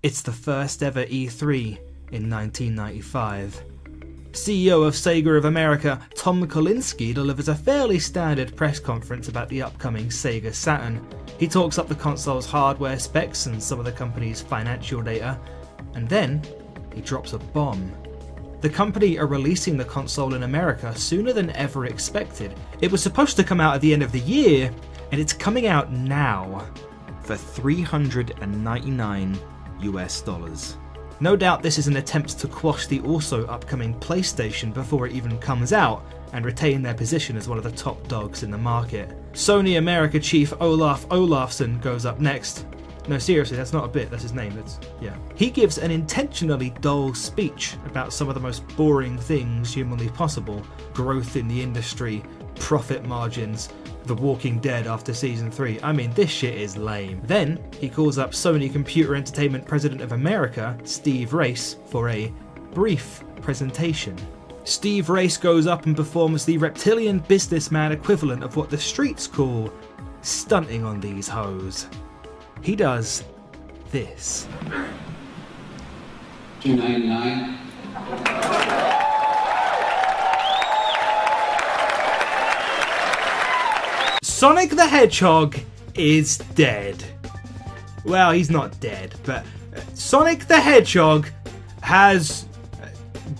It's the first ever E3 in 1995. CEO of Sega of America, Tom Kalinske, delivers a fairly standard press conference about the upcoming Sega Saturn. He talks up the console's hardware specs and some of the company's financial data, and then he drops a bomb. The company are releasing the console in America sooner than ever expected. It was supposed to come out at the end of the year, and it's coming out now for $399 US. No doubt this is an attempt to quash the also upcoming PlayStation before it even comes out and retain their position as one of the top dogs in the market. Sony America chief Olaf Olafsson goes up next. No, seriously, that's not a bit, that's his name, yeah. He gives an intentionally dull speech about some of the most boring things humanly possible. Growth in the industry, profit margins, The Walking Dead after Season 3. I mean, this shit is lame. Then, he calls up Sony Computer Entertainment President of America, Steve Race, for a brief presentation. Steve Race goes up and performs the reptilian businessman equivalent of what the streets call stunting on these hoes. He does this. $2.99. Sonic the Hedgehog is dead. Well, he's not dead, but Sonic the Hedgehog has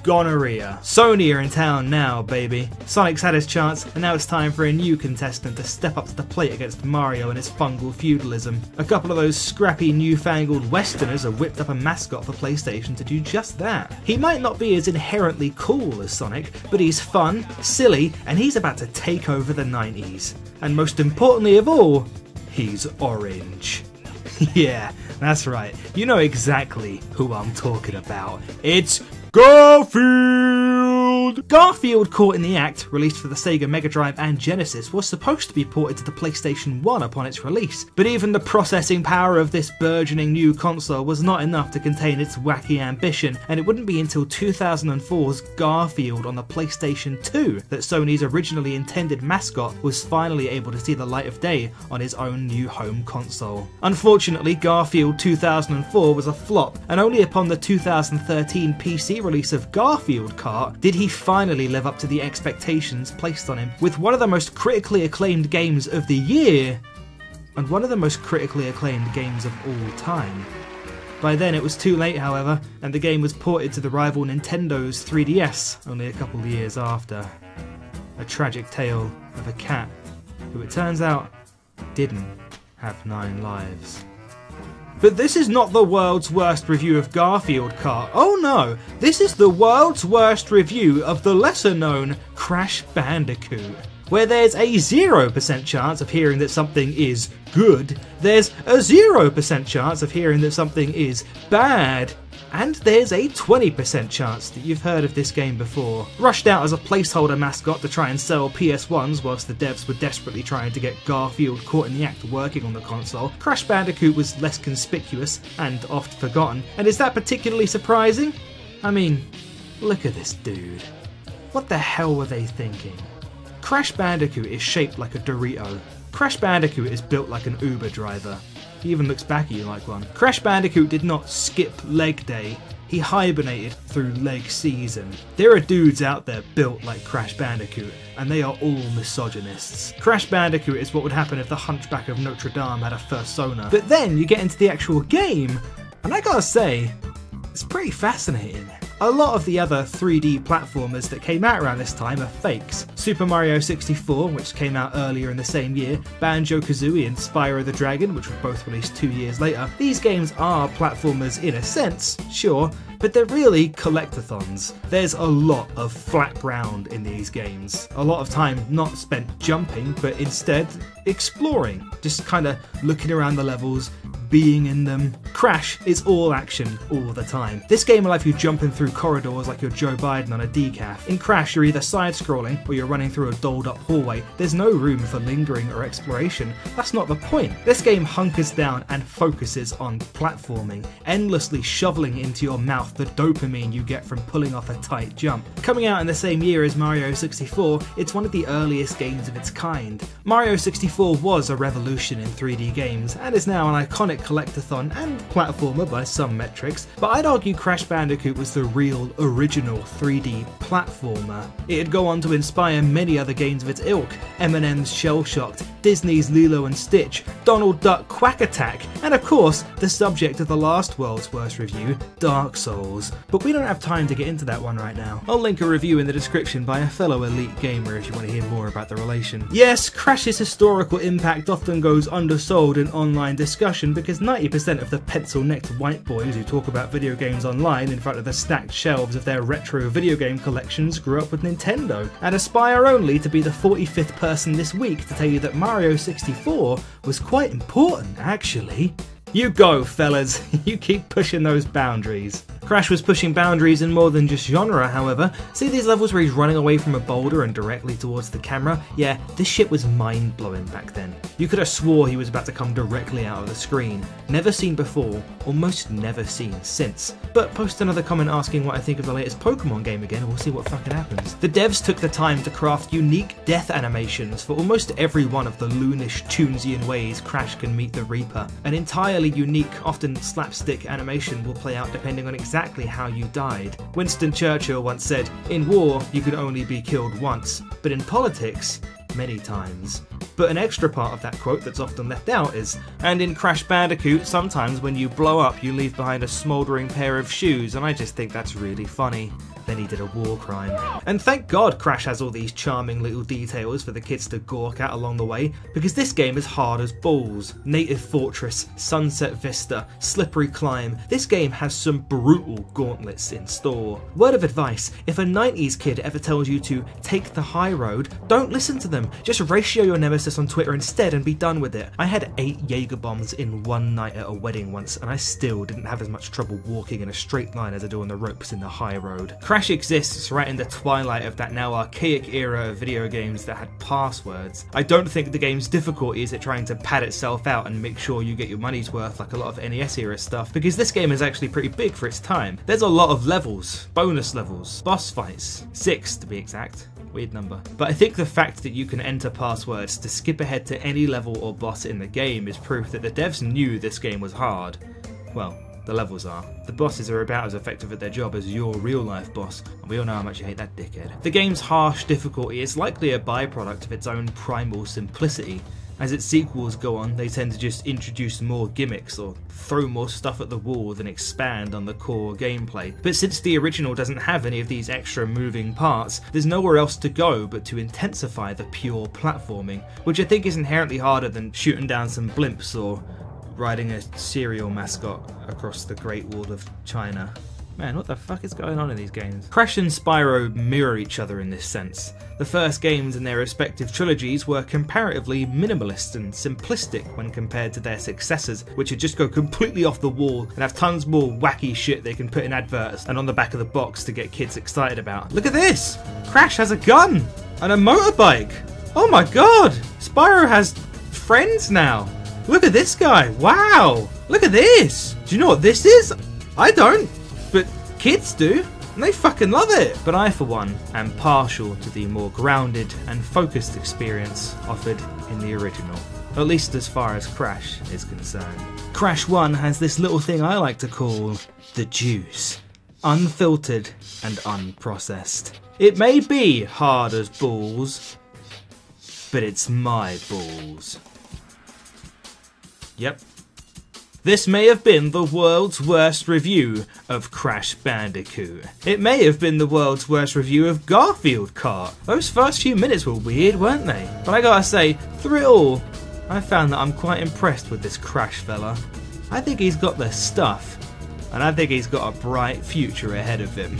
gonorrhea. Sony are in town now, baby. Sonic's had his chance, and now it's time for a new contestant to step up to the plate against Mario and his fungal feudalism. A couple of those scrappy newfangled Westerners have whipped up a mascot for PlayStation to do just that. He might not be as inherently cool as Sonic, but he's fun, silly, and he's about to take over the 90s. And most importantly of all, he's orange. Yeah, that's right. You know exactly who I'm talking about. It's Garfield! Garfield Caught in the Act, released for the Sega Mega Drive and Genesis, was supposed to be ported to the PlayStation 1 upon its release, but even the processing power of this burgeoning new console was not enough to contain its wacky ambition, and it wouldn't be until 2004's Garfield on the PlayStation 2 that Sony's originally intended mascot was finally able to see the light of day on his own new home console. Unfortunately, Garfield 2004 was a flop, and only upon the 2013 PC release of Garfield Kart did he finally live up to the expectations placed on him, with one of the most critically acclaimed games of the year and one of the most critically acclaimed games of all time. By then it was too late, however, and the game was ported to the rival Nintendo's 3DS only a couple of years after. A tragic tale of a cat who, it turns out, didn't have 9 lives. But this is not the world's worst review of Garfield Kart. Oh no, this is the world's worst review of the lesser known Crash Bandicoot. Where there's a 0% chance of hearing that something is good, there's a 0% chance of hearing that something is bad, and there's a 20% chance that you've heard of this game before. Rushed out as a placeholder mascot to try and sell PS1s whilst the devs were desperately trying to get Garfield Caught in the Act working on the console, Crash Bandicoot was less conspicuous and oft forgotten, and is that particularly surprising? I mean, look at this dude. What the hell were they thinking? Crash Bandicoot is shaped like a Dorito. Crash Bandicoot is built like an Uber driver. He even looks back at you like one. Crash Bandicoot did not skip leg day, he hibernated through leg season. There are dudes out there built like Crash Bandicoot, and they are all misogynists. Crash Bandicoot is what would happen if the Hunchback of Notre Dame had a fursona. But then you get into the actual game, and I gotta say, it's pretty fascinating. A lot of the other 3D platformers that came out around this time are fakes. Super Mario 64, which came out earlier in the same year, Banjo-Kazooie and Spyro the Dragon, which were both released 2 years later. These games are platformers in a sense, sure, but they're really collectathons. There's a lot of flat ground in these games. A lot of time not spent jumping, but instead exploring. Just kind of looking around the levels, being in them. Crash is all action all the time. This game will have you jumping through corridors like you're Joe Biden on a decaf. In Crash, you're either side-scrolling or you're running through a dolled-up hallway. There's no room for lingering or exploration. That's not the point. This game hunkers down and focuses on platforming, endlessly shoveling into your mouth the dopamine you get from pulling off a tight jump. Coming out in the same year as Mario 64, it's one of the earliest games of its kind. Mario 64 4 was a revolution in 3D games and is now an iconic collectathon and platformer by some metrics, but I'd argue Crash Bandicoot was the real original 3D platformer. It'd go on to inspire many other games of its ilk: Eminem's Shell Shocked, Disney's Lilo and Stitch, Donald Duck Quack Attack, and of course the subject of the last World's Worst review, Dark Souls. But we don't have time to get into that one right now. I'll link a review in the description by a fellow elite gamer if you want to hear more about the relation. Yes, Crash's historical impact often goes undersold in online discussion because 90% of the pencil-necked white boys who talk about video games online in front of the stacked shelves of their retro video game collections grew up with Nintendo, and aspire only to be the 45th person this week to tell you that Mario 64 was quite important, actually. You go, fellas, you keep pushing those boundaries. Crash was pushing boundaries in more than just genre, however. See these levels where he's running away from a boulder and directly towards the camera? Yeah, this shit was mind-blowing back then. You could have swore he was about to come directly out of the screen. Never seen before, almost never seen since. But post another comment asking what I think of the latest Pokemon game again and we'll see what fucking happens. The devs took the time to craft unique death animations for almost every one of the loonish, Toonsian ways Crash can meet the Reaper. An entirely unique, often slapstick animation will play out depending on exactly how you died. Winston Churchill once said, "In war, you can only be killed once, but in politics, many times." But an extra part of that quote that's often left out is, "And in Crash Bandicoot, sometimes when you blow up, you leave behind a smouldering pair of shoes," and I just think that's really funny. Then he did a war crime. And thank God Crash has all these charming little details for the kids to gawk at along the way, because this game is hard as balls. Native Fortress, Sunset Vista, Slippery Climb. This game has some brutal gauntlets in store. Word of advice, if a 90s kid ever tells you to take the high road, don't listen to them. Just ratio your nemesis on Twitter instead and be done with it. I had 8 Jaeger bombs in one night at a wedding once, and I still didn't have as much trouble walking in a straight line as I do on the ropes in the high road. Crash exists right in the twilight of that now archaic era of video games that had passwords. I don't think the game's difficulty is at trying to pad itself out and make sure you get your money's worth like a lot of NES era stuff, because this game is actually pretty big for its time. There's a lot of levels, bonus levels, boss fights, 6 to be exact. Weird number. But I think the fact that you can enter passwords to skip ahead to any level or boss in the game is proof that the devs knew this game was hard. Well, the levels are. The bosses are about as effective at their job as your real life boss, and we all know how much you hate that dickhead. The game's harsh difficulty is likely a byproduct of its own primal simplicity. As its sequels go on, they tend to just introduce more gimmicks or throw more stuff at the wall than expand on the core gameplay. But since the original doesn't have any of these extra moving parts, there's nowhere else to go but to intensify the pure platforming, which I think is inherently harder than shooting down some blimps or riding a cereal mascot across the Great Wall of China. Man, what the fuck is going on in these games? Crash and Spyro mirror each other in this sense. The first games in their respective trilogies were comparatively minimalist and simplistic when compared to their successors, which would just go completely off the wall and have tons more wacky shit they can put in adverts and on the back of the box to get kids excited about. Look at this! Crash has a gun! And a motorbike! Oh my god! Spyro has friends now! Look at this guy! Wow! Look at this! Do you know what this is? I don't, but kids do, and they fucking love it! But I, for one, am partial to the more grounded and focused experience offered in the original. At least as far as Crash is concerned. Crash 1 has this little thing I like to call the juice. Unfiltered and unprocessed. It may be hard as balls, but it's my balls. Yep. This may have been the world's worst review of Crash Bandicoot. It may have been the world's worst review of Garfield Kart. Those first few minutes were weird, weren't they? But I gotta say, through it all, I found that I'm quite impressed with this Crash fella. I think he's got the stuff, and I think he's got a bright future ahead of him.